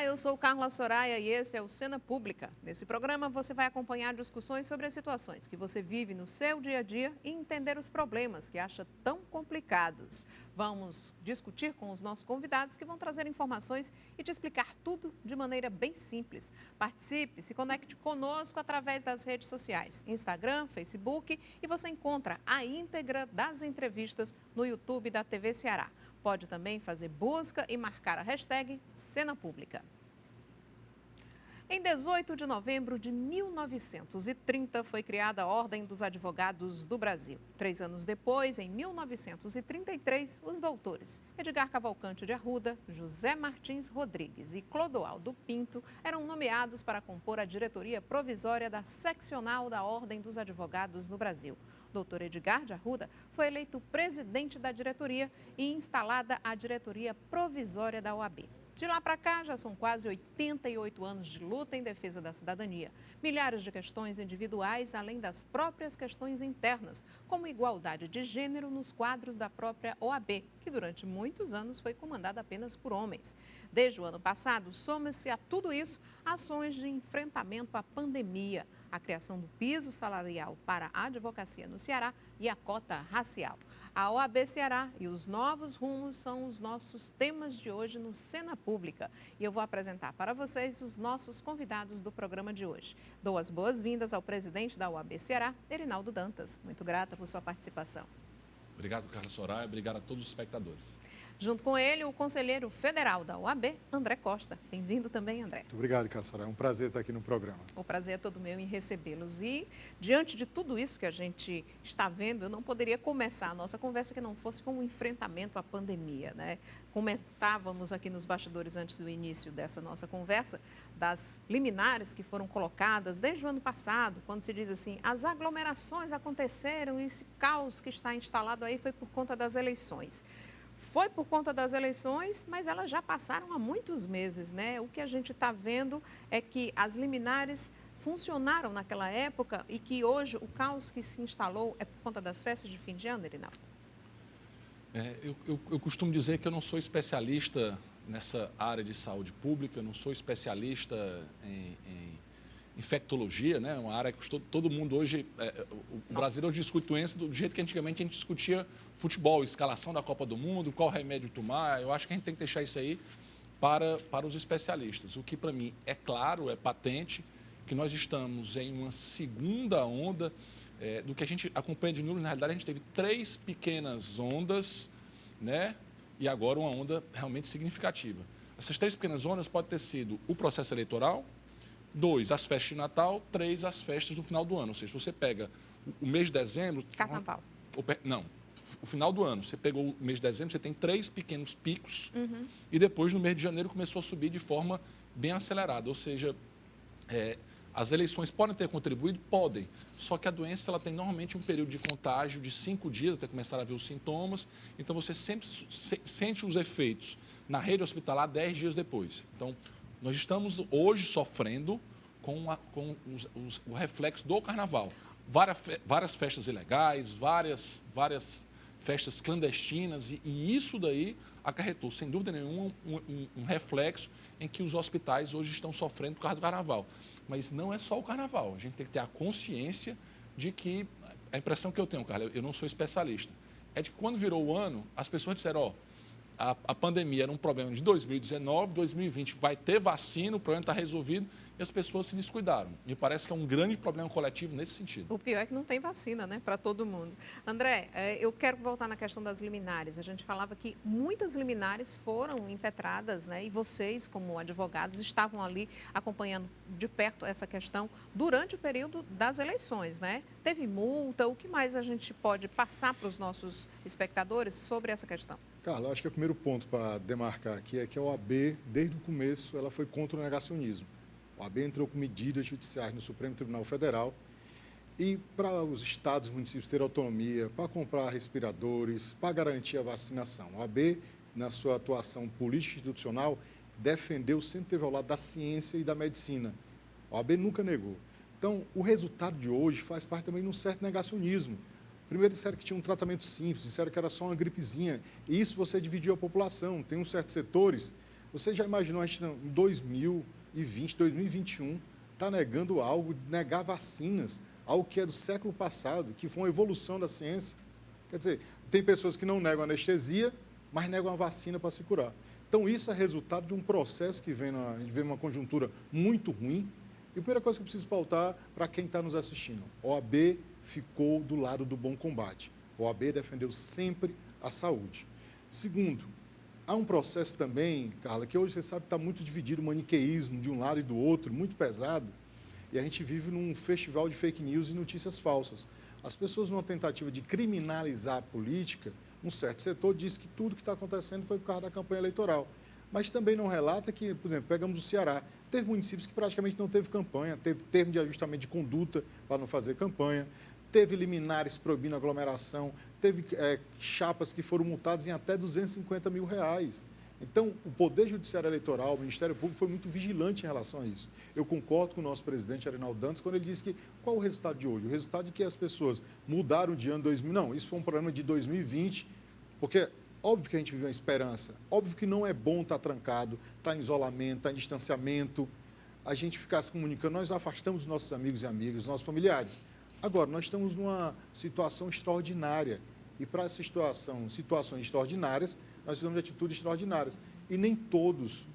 eu sou Carla Soraya e esse é o Cena Pública. Nesse programa você vai acompanhar discussões sobre as situações que você vive no seu dia a dia e entender os problemas que acha tão complicados. Vamos discutir com os nossos convidados que vão trazer informações e te explicar tudo de maneira bem simples. Participe, se conecte conosco através das redes sociais, Instagram, Facebook, e você encontra a íntegra das entrevistas no YouTube da TV Ceará. Pode também fazer busca e marcar a hashtag Cena Pública. Em 18 de novembro de 1930, foi criada a Ordem dos Advogados do Brasil. 3 anos depois, em 1933, os doutores Edgar Cavalcante de Arruda, José Martins Rodrigues e Clodoaldo Pinto eram nomeados para compor a diretoria provisória da seccional da Ordem dos Advogados no Brasil. Dr. Edgar de Arruda foi eleito presidente da diretoria e instalada a diretoria provisória da OAB. De lá para cá, já são quase 88 anos de luta em defesa da cidadania. Milhares de questões individuais, além das próprias questões internas, como igualdade de gênero nos quadros da própria OAB, que durante muitos anos foi comandada apenas por homens. Desde o ano passado, soma-se a tudo isso ações de enfrentamento à pandemia, a criação do piso salarial para a advocacia no Ceará e a cota racial. A OAB Ceará e os novos rumos são os nossos temas de hoje no Cena Pública. E eu vou apresentar para vocês os nossos convidados do programa de hoje. Dou as boas-vindas ao presidente da OAB Ceará, Erinaldo Dantas. Muito grata por sua participação. Obrigado, Carla Soraya. Obrigado a todos os espectadores. Junto com ele, o conselheiro federal da OAB, André Costa. Bem-vindo também, André. Muito obrigado, Carla Soraya. É um prazer estar aqui no programa. O prazer é todo meu em recebê-los. E, diante de tudo isso que a gente está vendo, eu não poderia começar a nossa conversa que não fosse com o enfrentamento à pandemia, né? Comentávamos aqui nos bastidores, antes do início dessa nossa conversa, das liminares que foram colocadas desde o ano passado, quando se diz assim, as aglomerações aconteceram e esse caos que está instalado aí foi por conta das eleições. Foi por conta das eleições, mas elas já passaram há muitos meses, né? O que a gente está vendo é que as liminares funcionaram naquela época e que hoje o caos que se instalou é por conta das festas de fim de ano, Erinaldo? Eu costumo dizer que eu não sou especialista nessa área de saúde pública, não sou especialista em infectologia, né? Uma área que todo mundo hoje, o brasileiro discute doença do jeito que antigamente a gente discutia futebol, escalação da Copa do Mundo, qual remédio tomar. Eu acho que a gente tem que deixar isso aí para os especialistas. O que para mim é claro, é patente, que nós estamos em uma segunda onda do que a gente acompanha de números. Na realidade, a gente teve 3 pequenas ondas, né? E agora uma onda realmente significativa. Essas 3 pequenas ondas podem ter sido o processo eleitoral, 2, as festas de Natal, 3, as festas do final do ano. Ou seja, se você pega o mês de dezembro... Carnaval. Não, o final do ano. Você pegou o mês de dezembro, você tem 3 pequenos picos e depois, no mês de janeiro, começou a subir de forma bem acelerada. Ou seja, as eleições podem ter contribuído? Podem. Só que a doença ela tem normalmente um período de contágio de 5 dias até começar a ver os sintomas. Então, você sempre sente os efeitos na rede hospitalar 10 dias depois. Então, nós estamos hoje sofrendo com o reflexo do carnaval. Várias festas ilegais, várias festas clandestinas, e isso daí acarretou, sem dúvida nenhuma, um reflexo em que os hospitais hoje estão sofrendo por causa do carnaval. Mas não é só o carnaval, a gente tem que ter a consciência de que, a impressão que eu tenho, Carla, eu não sou especialista, é de que quando virou o ano, as pessoas disseram, a pandemia era um problema de 2019, 2020 vai ter vacina, o problema está resolvido e as pessoas se descuidaram. Me parece que é um grande problema coletivo nesse sentido. O pior é que não tem vacina, né, para todo mundo. André, eu quero voltar na questão das liminares. A gente falava que muitas liminares foram impetradas, né, e vocês, como advogados, estavam ali acompanhando de perto essa questão durante o período das eleições, né? Teve multa, o que mais a gente pode passar para os nossos espectadores sobre essa questão? Carla, acho que o primeiro ponto para demarcar aqui é que a OAB, desde o começo, ela foi contra o negacionismo. A OAB entrou com medidas judiciais no Supremo Tribunal Federal e para os estados e municípios terem autonomia, para comprar respiradores, para garantir a vacinação. A OAB, na sua atuação política e institucional, defendeu, sempre teve ao lado da ciência e da medicina. A OAB nunca negou. Então, o resultado de hoje faz parte também de um certo negacionismo. Primeiro disseram que tinha um tratamento simples, disseram que era só uma gripezinha. E isso você dividiu a população. Tem uns certos setores Você já imaginou a gente em 2020, 2021, está negando algo, negar vacinas, algo que é do século passado, que foi uma evolução da ciência? Quer dizer, tem pessoas que não negam anestesia, mas negam a vacina para se curar. Então, isso é resultado de um processo que vem numa conjuntura muito ruim. E a primeira coisa que eu preciso pautar para quem está nos assistindo, a OAB ficou do lado do bom combate. A OAB defendeu sempre a saúde. Segundo, há um processo também, Carla, que hoje você sabe que está muito dividido, o maniqueísmo de um lado e do outro, muito pesado, e a gente vive num festival de fake news e notícias falsas. As pessoas, numa tentativa de criminalizar a política, um certo setor diz que tudo que está acontecendo foi por causa da campanha eleitoral. Mas também não relata que, por exemplo, pegamos o Ceará, teve municípios que praticamente não teve campanha, teve termo de ajustamento de conduta para não fazer campanha, teve liminares proibindo aglomeração, teve chapas que foram multadas em até R$250 mil. Então, o Poder Judiciário Eleitoral, o Ministério Público, foi muito vigilante em relação a isso. Eu concordo com o nosso presidente Arinaldo Dantas quando ele disse que qual o resultado de hoje? O resultado é que as pessoas mudaram de ano 2000. Não, isso foi um problema de 2020, porque óbvio que a gente vive uma esperança, óbvio que não é bom estar trancado, estar em isolamento, estar em distanciamento, a gente ficar se comunicando, nós afastamos os nossos amigos e amigas, os nossos familiares. Agora, nós estamos numa situação extraordinária e para essa situações extraordinárias, nós precisamos de atitudes extraordinárias. E nem todos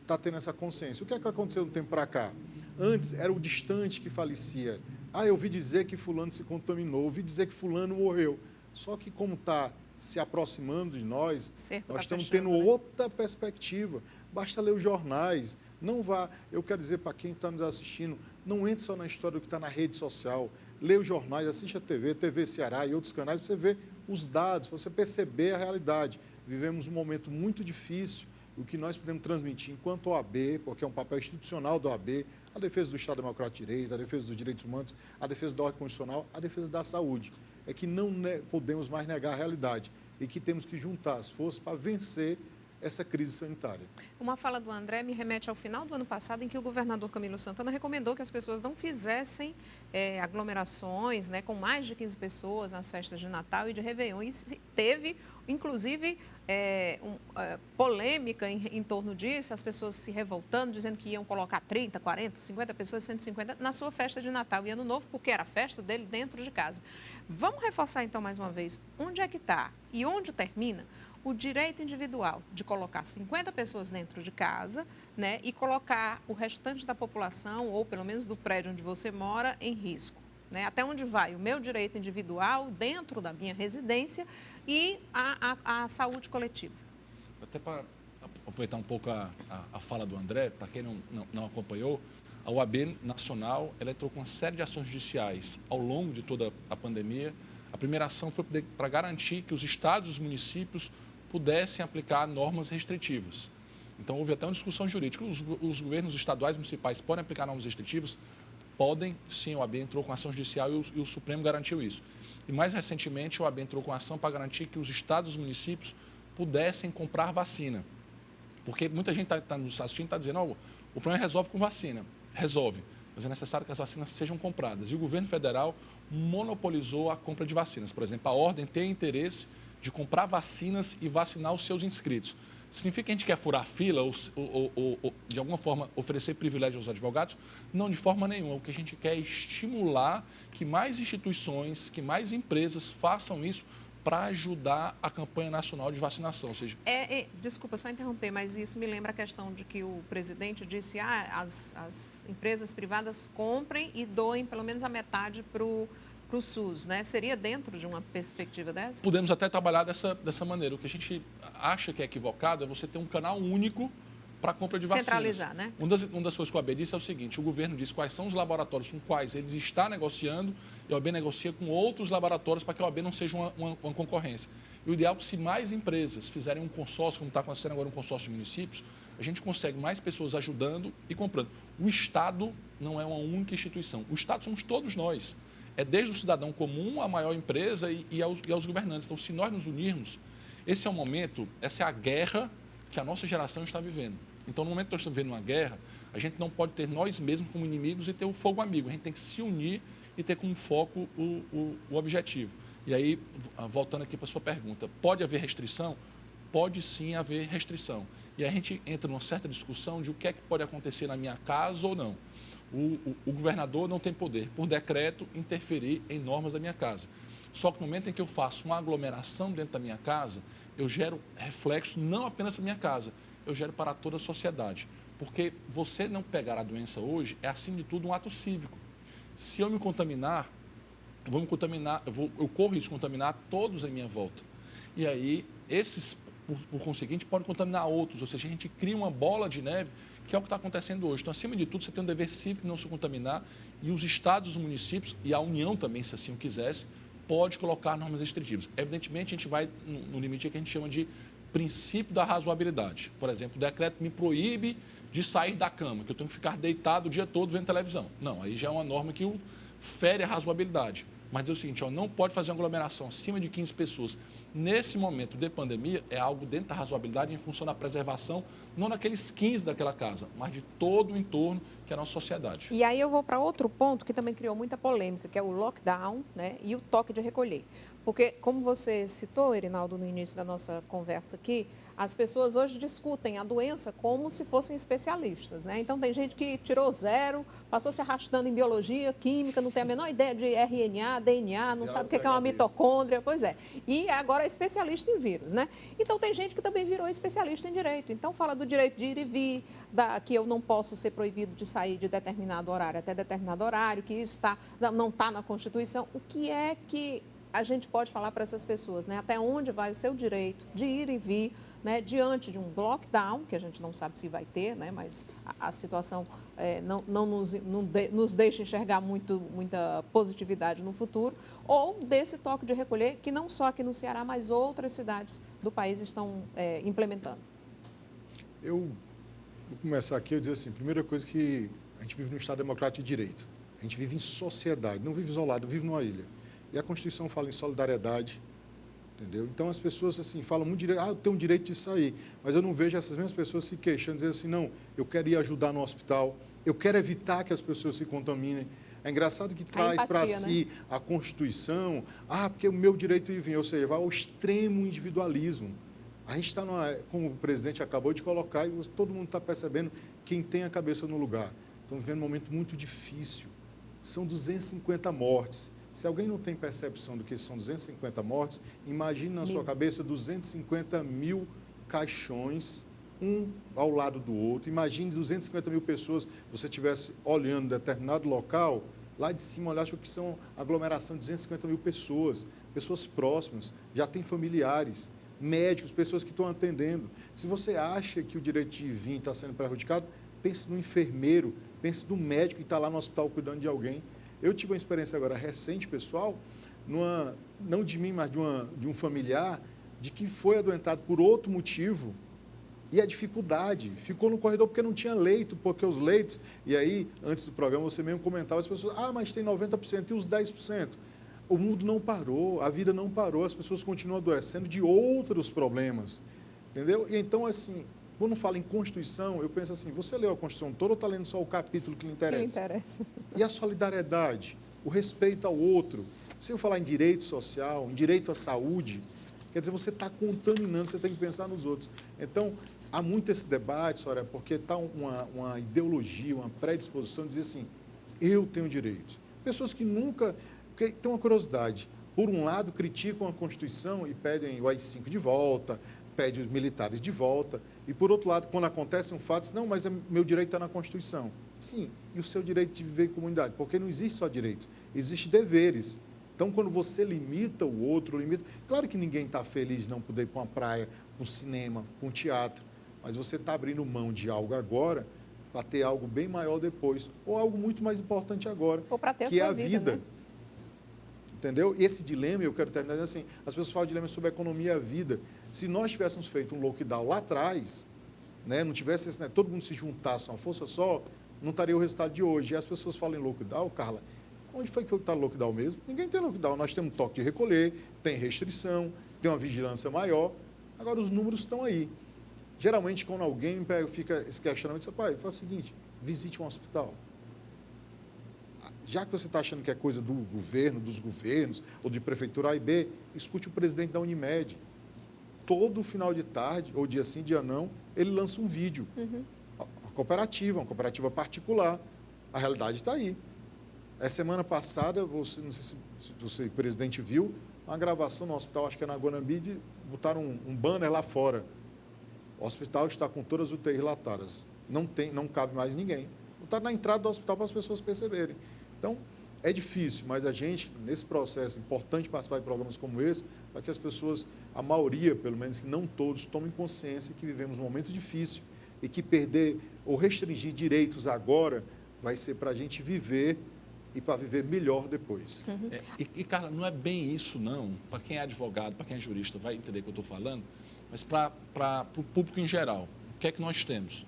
estão tendo essa consciência. O que é que aconteceu no tempo para cá? Antes era o distante que falecia. Eu ouvi dizer que fulano se contaminou, ouvi dizer que fulano morreu. Só que como está se aproximando de nós estamos tendo outra perspectiva. Basta ler os jornais. Não vá, eu quero dizer para quem está nos assistindo, não entre só na história do que está na rede social. Lê os jornais, assiste a TV Ceará e outros canais, para você ver os dados, para você perceber a realidade. Vivemos um momento muito difícil, o que nós podemos transmitir enquanto OAB, porque é um papel institucional da OAB, a defesa do Estado Democrático de Direito, a defesa dos direitos humanos, a defesa da ordem constitucional, a defesa da saúde. É que não podemos mais negar a realidade e que temos que juntar as forças para vencer essa crise sanitária. Uma fala do André me remete ao final do ano passado, em que o governador Camilo Santana recomendou que as pessoas não fizessem aglomerações, né, com mais de 15 pessoas nas festas de Natal e de Réveillon. E teve, inclusive, polêmica em torno disso, as pessoas se revoltando, dizendo que iam colocar 30, 40, 50 pessoas, 150 na sua festa de Natal e Ano Novo, porque era a festa dele dentro de casa. Vamos reforçar, então, mais uma vez, onde é que está e onde termina o direito individual de colocar 50 pessoas dentro de casa, né, e colocar o restante da população, ou pelo menos do prédio onde você mora, em risco. Né? Até onde vai o meu direito individual dentro da minha residência e a saúde coletiva. Até para aproveitar um pouco a fala do André, para quem não acompanhou, a OAB Nacional ela entrou com uma série de ações judiciais ao longo de toda a pandemia. A primeira ação foi para garantir que os estados e os municípios pudessem aplicar normas restritivas. Então, houve até uma discussão jurídica. Os governos estaduais e municipais podem aplicar normas restritivas? Podem, sim, a OAB entrou com ação judicial e o Supremo garantiu isso. E, mais recentemente, a OAB entrou com ação para garantir que os estados e os municípios pudessem comprar vacina. Porque muita gente está nos assistindo e está dizendo, o problema resolve com vacina. Resolve, mas é necessário que as vacinas sejam compradas. E o governo federal monopolizou a compra de vacinas. Por exemplo, a Ordem tem interesse de comprar vacinas e vacinar os seus inscritos. Significa que a gente quer furar a fila ou, de alguma forma, oferecer privilégio aos advogados? Não, de forma nenhuma. O que a gente quer é estimular que mais instituições, que mais empresas façam isso para ajudar a campanha nacional de vacinação. Ou seja, desculpa só interromper, mas isso me lembra a questão de que o presidente disse as empresas privadas comprem e doem pelo menos a metade para o SUS, né? Seria dentro de uma perspectiva dessa? Podemos até trabalhar dessa maneira. O que a gente acha que é equivocado é você ter um canal único para a compra de vacinas. Centralizar, né? Uma das coisas que o OAB disse é o seguinte, o governo diz quais são os laboratórios com quais eles está negociando e a OAB negocia com outros laboratórios para que a OAB não seja uma concorrência. E o ideal é que se mais empresas fizerem um consórcio, como está acontecendo agora um consórcio de municípios, a gente consegue mais pessoas ajudando e comprando. O Estado não é uma única instituição. O Estado somos todos nós. É desde o cidadão comum, a maior empresa e aos governantes. Então, se nós nos unirmos, esse é o momento, essa é a guerra que a nossa geração está vivendo. Então, no momento que nós estamos vivendo uma guerra, a gente não pode ter nós mesmos como inimigos e ter o fogo amigo. A gente tem que se unir e ter como foco o objetivo. E aí, voltando aqui para a sua pergunta, pode haver restrição? pode sim haver restrição. E a gente entra numa certa discussão de o que é que pode acontecer na minha casa ou não. O governador não tem poder, por decreto, interferir em normas da minha casa. Só que no momento em que eu faço uma aglomeração dentro da minha casa, eu gero reflexo não apenas para a minha casa, eu gero para toda a sociedade. Porque você não pegar a doença hoje é, acima de tudo, um ato cívico. Se eu me contaminar, eu corro risco de contaminar todos à minha volta. E aí, esses, por conseguinte, podem contaminar outros. Ou seja, a gente cria uma bola de neve, que é o que está acontecendo hoje. Então, acima de tudo, você tem um dever cívico de não se contaminar, e os estados, os municípios, e a União também, se assim o quisesse, pode colocar normas restritivas. Evidentemente, a gente vai no limite que a gente chama de princípio da razoabilidade. Por exemplo, o decreto me proíbe de sair da cama, que eu tenho que ficar deitado o dia todo vendo televisão. Não, aí já é uma norma que fere a razoabilidade. Mas é o seguinte, não pode fazer uma aglomeração acima de 15 pessoas. Nesse momento de pandemia, é algo dentro da razoabilidade em função da preservação, não daqueles 15 daquela casa, mas de todo o entorno que é a nossa sociedade. E aí eu vou para outro ponto que também criou muita polêmica, que é o lockdown, né, e o toque de recolher. Porque, como você citou, Erinaldo, no início da nossa conversa aqui, as pessoas hoje discutem a doença como se fossem especialistas, né? Então, tem gente que tirou 0, passou se arrastando em biologia, química, não tem a menor ideia de RNA, DNA, não sabe o que é uma mitocôndria, pois é. E agora é especialista em vírus, né? Então, tem gente que também virou especialista em direito. Então, fala do direito de ir e vir, que eu não posso ser proibido de sair de determinado horário até determinado horário, que isso não está na Constituição. O que é que a gente pode falar para essas pessoas, né? Até onde vai o seu direito de ir e vir, né? Diante de um lockdown, que a gente não sabe se vai ter, né? Mas a situação não nos deixa enxergar muita positividade no futuro, ou desse toque de recolher, que não só aqui no Ceará, mas outras cidades do país estão implementando. Eu vou começar aqui, eu dizer assim, primeira coisa que a gente vive num Estado democrático de direito. A gente vive em sociedade, não vive isolado, vive numa ilha. E a Constituição fala em solidariedade, entendeu? Então, as pessoas assim, falam muito direito, eu tenho o direito de sair, mas eu não vejo essas mesmas pessoas se queixando, dizendo assim, não, eu quero ir ajudar no hospital, eu quero evitar que as pessoas se contaminem. É engraçado que traz para si, né, a Constituição, porque o meu direito de vir, ou seja, vai ao extremo individualismo. A gente está, como o presidente acabou de colocar, e todo mundo está percebendo quem tem a cabeça no lugar. Estamos vivendo um momento muito difícil. São 250 mortes. Se alguém não tem percepção do que são 250 mortes, imagine na sua cabeça 250 mil caixões, um ao lado do outro. Imagine 250 mil pessoas, se você estivesse olhando determinado local, lá de cima, olhar, acho que são aglomeração de 250 mil pessoas, pessoas próximas, já tem familiares, médicos, pessoas que estão atendendo. Se você acha que o direito de vir está sendo prejudicado, pense no enfermeiro, pense no médico que está lá no hospital cuidando de alguém. Eu tive uma experiência agora recente, pessoal, não de mim, mas de um familiar, de que foi adoentado por outro motivo e a dificuldade. Ficou no corredor porque não tinha leito, porque os leitos... E aí, antes do programa, você mesmo comentava, as pessoas, mas tem 90% e os 10%. O mundo não parou, a vida não parou, as pessoas continuam adoecendo de outros problemas, entendeu? E então, assim, quando fala em Constituição, eu penso assim, você leu a Constituição toda ou está lendo só o capítulo que lhe interessa? Que interessa. E a solidariedade, o respeito ao outro. Se eu falar em direito social, em direito à saúde, quer dizer, você está contaminando, você tem que pensar nos outros. Então, há muito esse debate, Soraya, porque está uma ideologia, uma predisposição de dizer assim, eu tenho direitos. Pessoas que nunca... Porque tem uma curiosidade. Por um lado, criticam a Constituição e pedem o AI-5 de volta, pedem os militares de volta. E, por outro lado, quando acontece um fato, não, mas meu direito está na Constituição. Sim, e o seu direito de viver em comunidade? Porque não existe só direitos, existem deveres. Então, quando você limita o outro, Claro que ninguém está feliz de não poder ir para uma praia, para um cinema, para um teatro, mas você está abrindo mão de algo agora para ter algo bem maior depois, ou algo muito mais importante agora, ou para ter que a é a vida. Né? Entendeu? E esse dilema, eu quero terminar assim, as pessoas falam de dilema sobre a economia e a vida. Se nós tivéssemos feito um lockdown lá atrás, né, não tivesse esse, todo mundo se juntasse uma força só, não estaria o resultado de hoje. E as pessoas falam em lockdown, Carla, onde foi que está o lockdown mesmo? Ninguém tem lockdown. Nós temos toque de recolher, tem restrição, tem uma vigilância maior. Agora, os números estão aí. Geralmente, quando alguém fica se questionando, diz, pai, faz o seguinte, visite um hospital. Já que você está achando que é coisa do governo, dos governos, ou de prefeitura A e B, escute o presidente da Unimed. todo final de tarde, ou dia sim, dia não, ele lança um vídeo. Uma cooperativa particular. A realidade está aí. Semana passada, não sei se o presidente viu, uma gravação no hospital, acho que é na Guanambi, botaram um banner lá fora. O hospital está com todas as UTIs latadas. Não cabe mais ninguém. Botaram na entrada do hospital para as pessoas perceberem. Então, é difícil, mas a gente, nesse processo, é importante participar de programas como esse, para que as pessoas, a maioria, pelo menos, se não todos, tomem consciência que vivemos um momento difícil e que perder ou restringir direitos agora vai ser para a gente viver e para viver melhor depois. Carla, não é bem isso, não. Para quem é advogado, para quem é jurista, vai entender o que eu estou falando, mas para o público em geral, o que é que nós temos?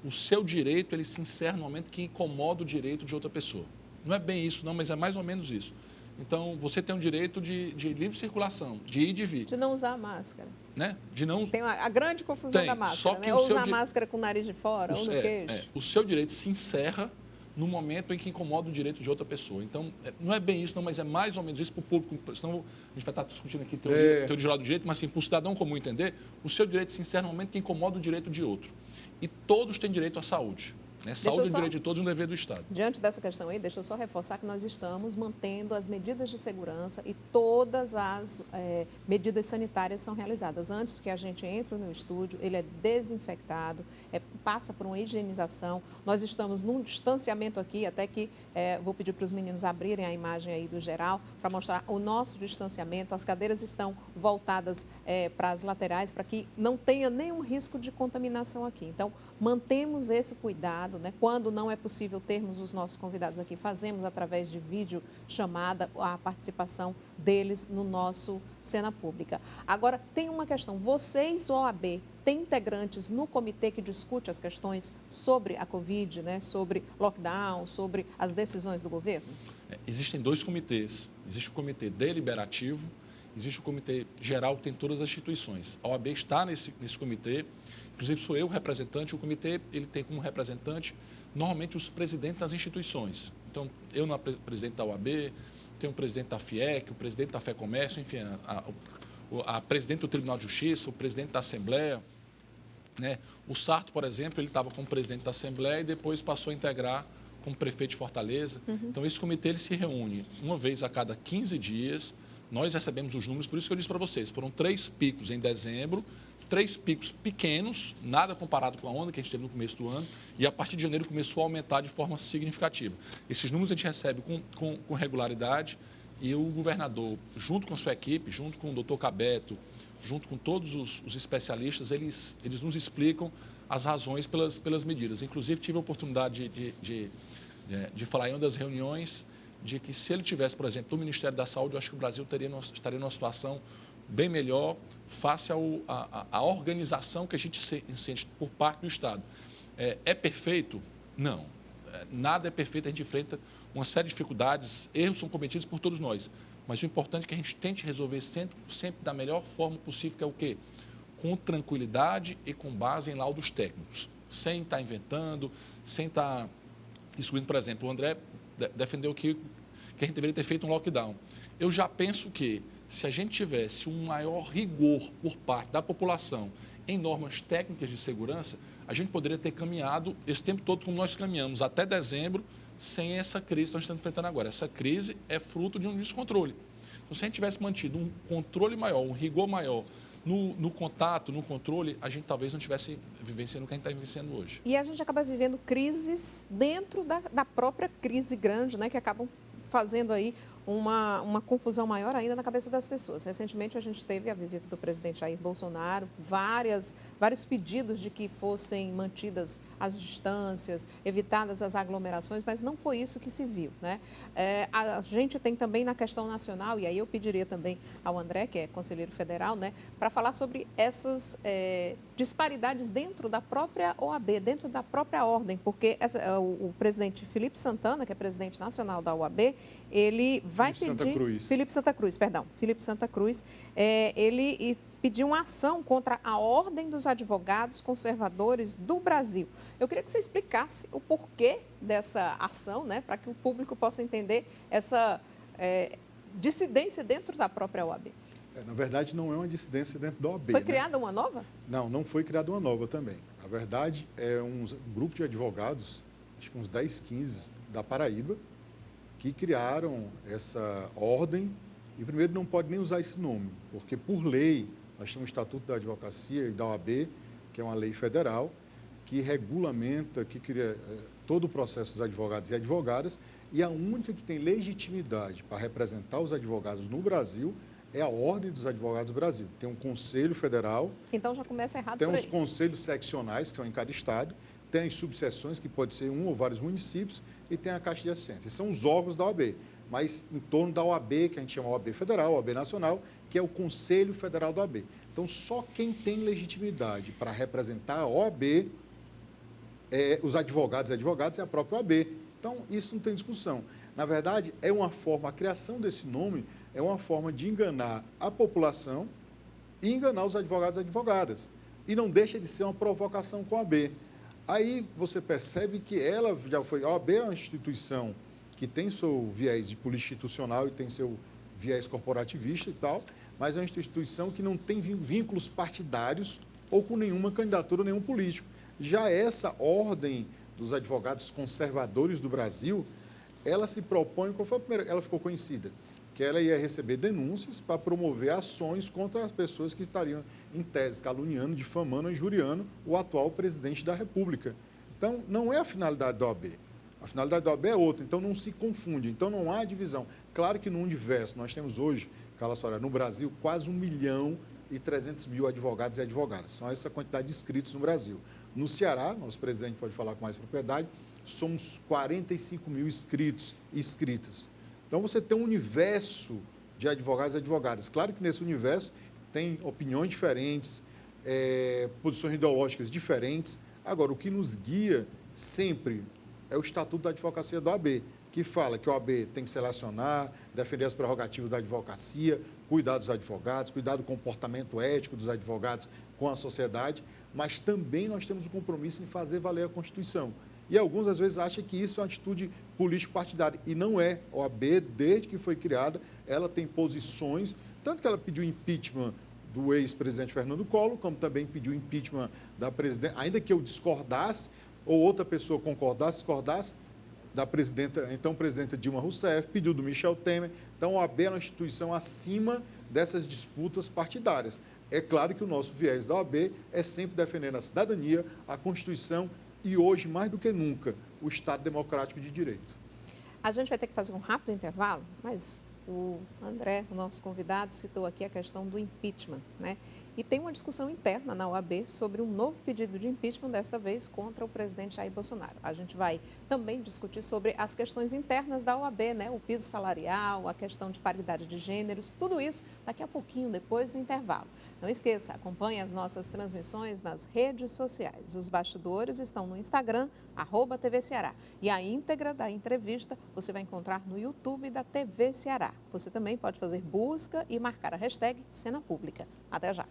O seu direito, ele se encerra no momento que incomoda o direito de outra pessoa. Não é bem isso, não, mas é mais ou menos isso. Então, você tem um direito de livre circulação, de ir e de vir. De não usar máscara. Né? De não... Tem a grande confusão da máscara, né? Ou usar máscara com o nariz de fora, ou no queijo. O seu direito se encerra no momento em que incomoda o direito de outra pessoa. Então, não é bem isso, não, mas é mais ou menos isso para o público. Senão a gente vai estar discutindo aqui teoria geral do direito, mas assim, para o cidadão comum entender, o seu direito se encerra no momento que incomoda o direito de outro. E todos têm direito à saúde. Saúde é um direito de todos, um dever do Estado. Diante dessa questão aí, deixa eu só reforçar que nós estamos mantendo as medidas de segurança e todas as medidas sanitárias são realizadas. Antes que a gente entre no estúdio, ele é desinfectado, passa por uma higienização. Nós estamos num distanciamento aqui, até que vou pedir para os meninos abrirem a imagem aí do geral para mostrar o nosso distanciamento. As cadeiras estão voltadas para as laterais para que não tenha nenhum risco de contaminação aqui. Então, mantemos esse cuidado. Quando não é possível termos os nossos convidados aqui, fazemos através de vídeo chamada a participação deles no nosso Cena Pública. Agora, tem uma questão. Vocês, do OAB, têm integrantes no comitê que discute as questões sobre a Covid, sobre lockdown, sobre as decisões do governo? Existem dois comitês. Existe o comitê deliberativo, existe o comitê geral que tem todas as instituições. A OAB está nesse comitê. Inclusive, sou eu o representante, o comitê ele tem como representante, normalmente, os presidentes das instituições. Então, eu, na presidente da OAB, tenho o presidente da FIEC, o presidente da FEComércio, enfim, a presidente do Tribunal de Justiça, o presidente da Assembleia. O Sarto, por exemplo, ele estava como presidente da Assembleia e depois passou a integrar como prefeito de Fortaleza. Então, esse comitê ele se reúne uma vez a cada 15 dias. Nós recebemos os números, por isso que eu disse para vocês, foram 3 picos em dezembro, 3 picos pequenos, nada comparado com a onda que a gente teve no começo do ano, e a partir de janeiro começou a aumentar de forma significativa. Esses números a gente recebe com regularidade e o governador, junto com a sua equipe, junto com o doutor Cabeto, junto com todos os especialistas, eles nos explicam as razões pelas medidas. Inclusive, tive a oportunidade de falar em uma das reuniões de que se ele tivesse, por exemplo, no Ministério da Saúde, eu acho que o Brasil estaria numa situação bem melhor face à organização que a gente sente por parte do Estado. É perfeito? Não. Nada é perfeito, a gente enfrenta uma série de dificuldades, erros são cometidos por todos nós. Mas o importante é que a gente tente resolver sempre da melhor forma possível, que é o quê? Com tranquilidade e com base em laudos técnicos, sem estar inventando, sem estar excluindo. Por exemplo, o André defendeu que a gente deveria ter feito um lockdown. Eu já penso que, se a gente tivesse um maior rigor por parte da população em normas técnicas de segurança, a gente poderia ter caminhado esse tempo todo como nós caminhamos até dezembro, sem essa crise que nós estamos enfrentando agora. Essa crise é fruto de um descontrole. Então, se a gente tivesse mantido um controle maior, um rigor maior no contato, no controle, a gente talvez não estivesse vivenciando o que a gente está vivenciando hoje. E a gente acaba vivendo crises dentro da própria crise grande, que acabam fazendo aí uma confusão maior ainda na cabeça das pessoas. Recentemente, a gente teve a visita do presidente Jair Bolsonaro, vários pedidos de que fossem mantidas as distâncias, evitadas as aglomerações, mas não foi isso que se viu, A gente tem também na questão nacional, e aí eu pediria também ao André, que é conselheiro federal, para falar sobre essas disparidades dentro da própria OAB, dentro da própria ordem, porque o presidente Felipe Santana, que é presidente nacional da OAB, ele vai pedir... Felipe Santa Cruz, ele pediu uma ação contra a Ordem dos Advogados Conservadores do Brasil. Eu queria que você explicasse o porquê dessa ação, para que o público possa entender essa dissidência dentro da própria OAB. Na verdade, não é uma dissidência dentro da OAB. Foi criada uma nova? Não foi criada uma nova também. Na verdade, é um grupo de advogados, acho que uns 10, 15 da Paraíba, que criaram essa ordem. E primeiro não pode nem usar esse nome, porque por lei, nós temos o Estatuto da Advocacia e da OAB, que é uma lei federal, que regulamenta, que cria todo o processo dos advogados e advogadas, e a única que tem legitimidade para representar os advogados no Brasil é a Ordem dos Advogados do Brasil. Tem um Conselho Federal. Então já começa errado tem por aí. Tem os conselhos seccionais, que são em cada estado, tem as subseções, que pode ser um ou vários municípios, e tem a Caixa de Assistência. São os órgãos da OAB, mas em torno da OAB, que a gente chama OAB Federal, OAB Nacional, que é o Conselho Federal da OAB. Então, só quem tem legitimidade para representar a OAB, os advogados e advogadas, é a própria OAB. Então, isso não tem discussão. Na verdade, é uma forma, a criação desse nome é uma forma de enganar a população e enganar os advogados e advogadas. E não deixa de ser uma provocação com a OAB. Aí você percebe que ela já foi... A OAB é uma instituição que tem seu viés de política institucional e tem seu viés corporativista e tal, mas é uma instituição que não tem vínculos partidários ou com nenhuma candidatura, nenhum político. Já essa ordem dos advogados conservadores do Brasil, ela se propõe, qual foi a primeira? Ela ficou conhecida, que ela ia receber denúncias para promover ações contra as pessoas que estariam, em tese, caluniando, difamando, injuriando o atual presidente da República. Então, não é a finalidade da OAB. A finalidade da OAB é outra, então não se confunde, então não há divisão. Claro que no universo, nós temos hoje, Carla Soares, no Brasil, quase 1.300.000 advogados e advogadas. São essa quantidade de inscritos no Brasil. No Ceará, nosso presidente pode falar com mais propriedade, somos 45 mil inscritos e inscritas. Então, você tem um universo de advogados e advogadas. Claro que nesse universo tem opiniões diferentes, posições ideológicas diferentes. Agora, o que nos guia sempre é o Estatuto da Advocacia da OAB, que fala que a OAB tem que selecionar, defender as prerrogativas da advocacia, cuidar dos advogados, cuidar do comportamento ético dos advogados com a sociedade, mas também nós temos o compromisso em fazer valer a Constituição. E alguns, às vezes, acham que isso é uma atitude político-partidária. E não é. A OAB, desde que foi criada, ela tem posições, tanto que ela pediu impeachment do ex-presidente Fernando Collor, como também pediu impeachment da presidente, ainda que eu discordasse, ou outra pessoa concordasse, discordasse, da presidenta, então presidenta Dilma Rousseff, pediu do Michel Temer. Então, a OAB é uma instituição acima dessas disputas partidárias. É claro que o nosso viés da OAB é sempre defendendo a cidadania, a Constituição e hoje, mais do que nunca, o Estado democrático de direito. A gente vai ter que fazer um rápido intervalo, mas o André, o nosso convidado, citou aqui a questão do impeachment, né? E tem uma discussão interna na OAB sobre um novo pedido de impeachment, desta vez contra o presidente Jair Bolsonaro. A gente vai também discutir sobre as questões internas da OAB, né? O piso salarial, a questão de paridade de gêneros, tudo isso daqui a pouquinho, depois do intervalo. Não esqueça, acompanhe as nossas transmissões nas redes sociais. Os bastidores estão no Instagram, @TV Ceará. E a íntegra da entrevista você vai encontrar no YouTube da TV Ceará. Você também pode fazer busca e marcar a hashtag Cena Pública. Até já!